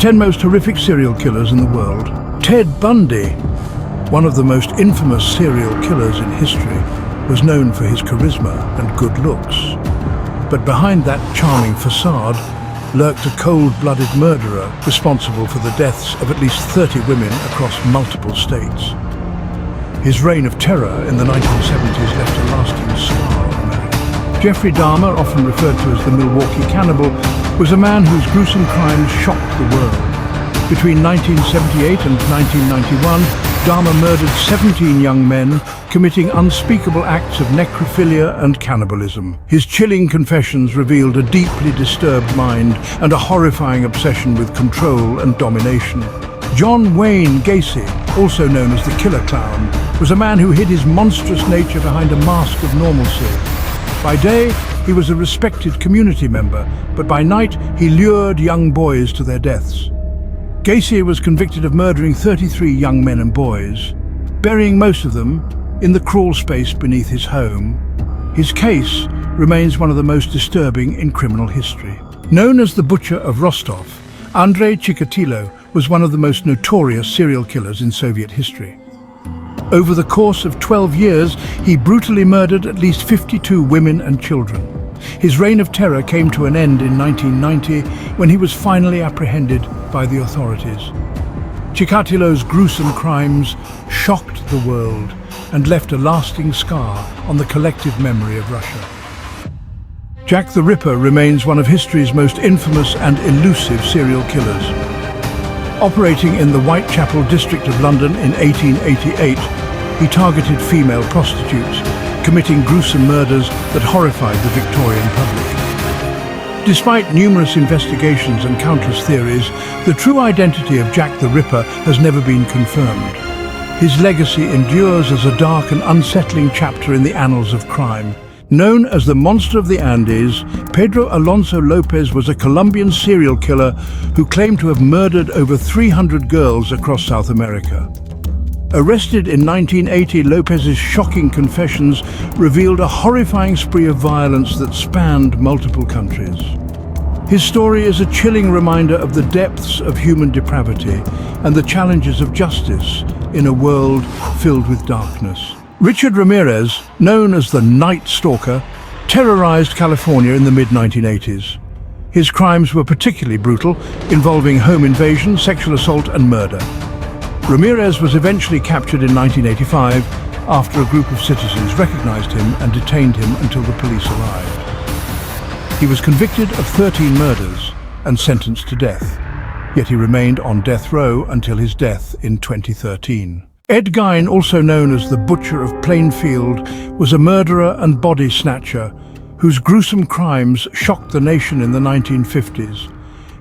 10 most horrific serial killers in the world. Ted Bundy, one of the most infamous serial killers in history, was known for his charisma and good looks. But behind that charming facade lurked a cold-blooded murderer responsible for the deaths of at least 30 women across multiple states. His reign of terror in the 1970s left a lasting scar on America. Jeffrey Dahmer, often referred to as the Milwaukee Cannibal, was a man whose gruesome crimes shocked the world. Between 1978 and 1991, Dahmer murdered 17 young men, committing unspeakable acts of necrophilia and cannibalism. His chilling confessions revealed a deeply disturbed mind and a horrifying obsession with control and domination. John Wayne Gacy, also known as the Killer Clown, was a man who hid his monstrous nature behind a mask of normalcy. By day, he was a respected community member, but by night he lured young boys to their deaths. Gacy was convicted of murdering 33 young men and boys, burying most of them in the crawl space beneath his home. His case remains one of the most disturbing in criminal history. Known as the Butcher of Rostov, Andrei Chikatilo was one of the most notorious serial killers in Soviet history. Over the course of 12 years, he brutally murdered at least 52 women and children. His reign of terror came to an end in 1990 when he was finally apprehended by the authorities. Chikatilo's gruesome crimes shocked the world and left a lasting scar on the collective memory of Russia. Jack the Ripper remains one of history's most infamous and elusive serial killers. Operating in the Whitechapel district of London in 1888, he targeted female prostitutes, committing gruesome murders that horrified the Victorian public. Despite numerous investigations and countless theories, the true identity of Jack the Ripper has never been confirmed. His legacy endures as a dark and unsettling chapter in the annals of crime. Known as the Monster of the Andes, Pedro Alonso Lopez was a Colombian serial killer who claimed to have murdered over 300 girls across South America. Arrested in 1980, Lopez's shocking confessions revealed a horrifying spree of violence that spanned multiple countries. His story is a chilling reminder of the depths of human depravity and the challenges of justice in a world filled with darkness. Richard Ramirez, known as the Night Stalker, terrorized California in the mid-1980s. His crimes were particularly brutal, involving home invasion, sexual assault and murder. Ramirez was eventually captured in 1985 after a group of citizens recognized him and detained him until the police arrived. He was convicted of 13 murders and sentenced to death, yet he remained on death row until his death in 2013. Ed Gein, also known as the Butcher of Plainfield, was a murderer and body snatcher whose gruesome crimes shocked the nation in the 1950s.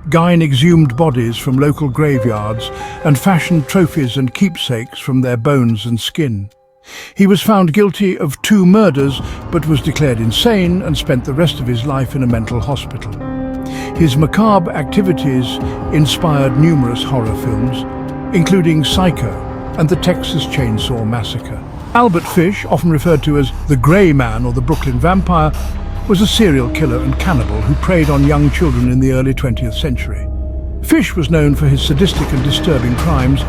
Gein exhumed bodies from local graveyards and fashioned trophies and keepsakes from their bones and skin. He was found guilty of 2 murders but was declared insane and spent the rest of his life in a mental hospital. His macabre activities inspired numerous horror films, including Psycho and the Texas Chainsaw Massacre. Albert Fish, often referred to as the Grey Man or the Brooklyn Vampire, was a serial killer and cannibal who preyed on young children in the early 20th century. Fish was known for his sadistic and disturbing crimes,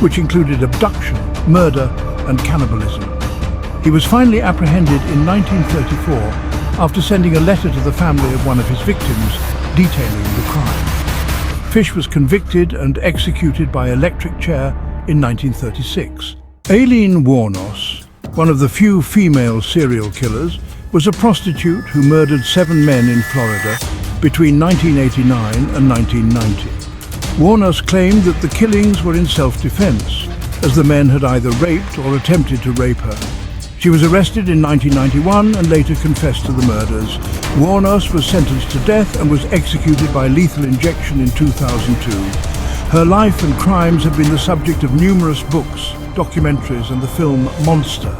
which included abduction, murder, and cannibalism. He was finally apprehended in 1934 after sending a letter to the family of one of his victims detailing the crime. Fish was convicted and executed by electric chair in 1936. Aileen Wuornos, one of the few female serial killers, was a prostitute who murdered 7 men in Florida between 1989 and 1990. Wuornos claimed that the killings were in self-defense, as the men had either raped or attempted to rape her. She was arrested in 1991 and later confessed to the murders. Wuornos was sentenced to death and was executed by lethal injection in 2002. Her life and crimes have been the subject of numerous books, documentaries and the film Monster.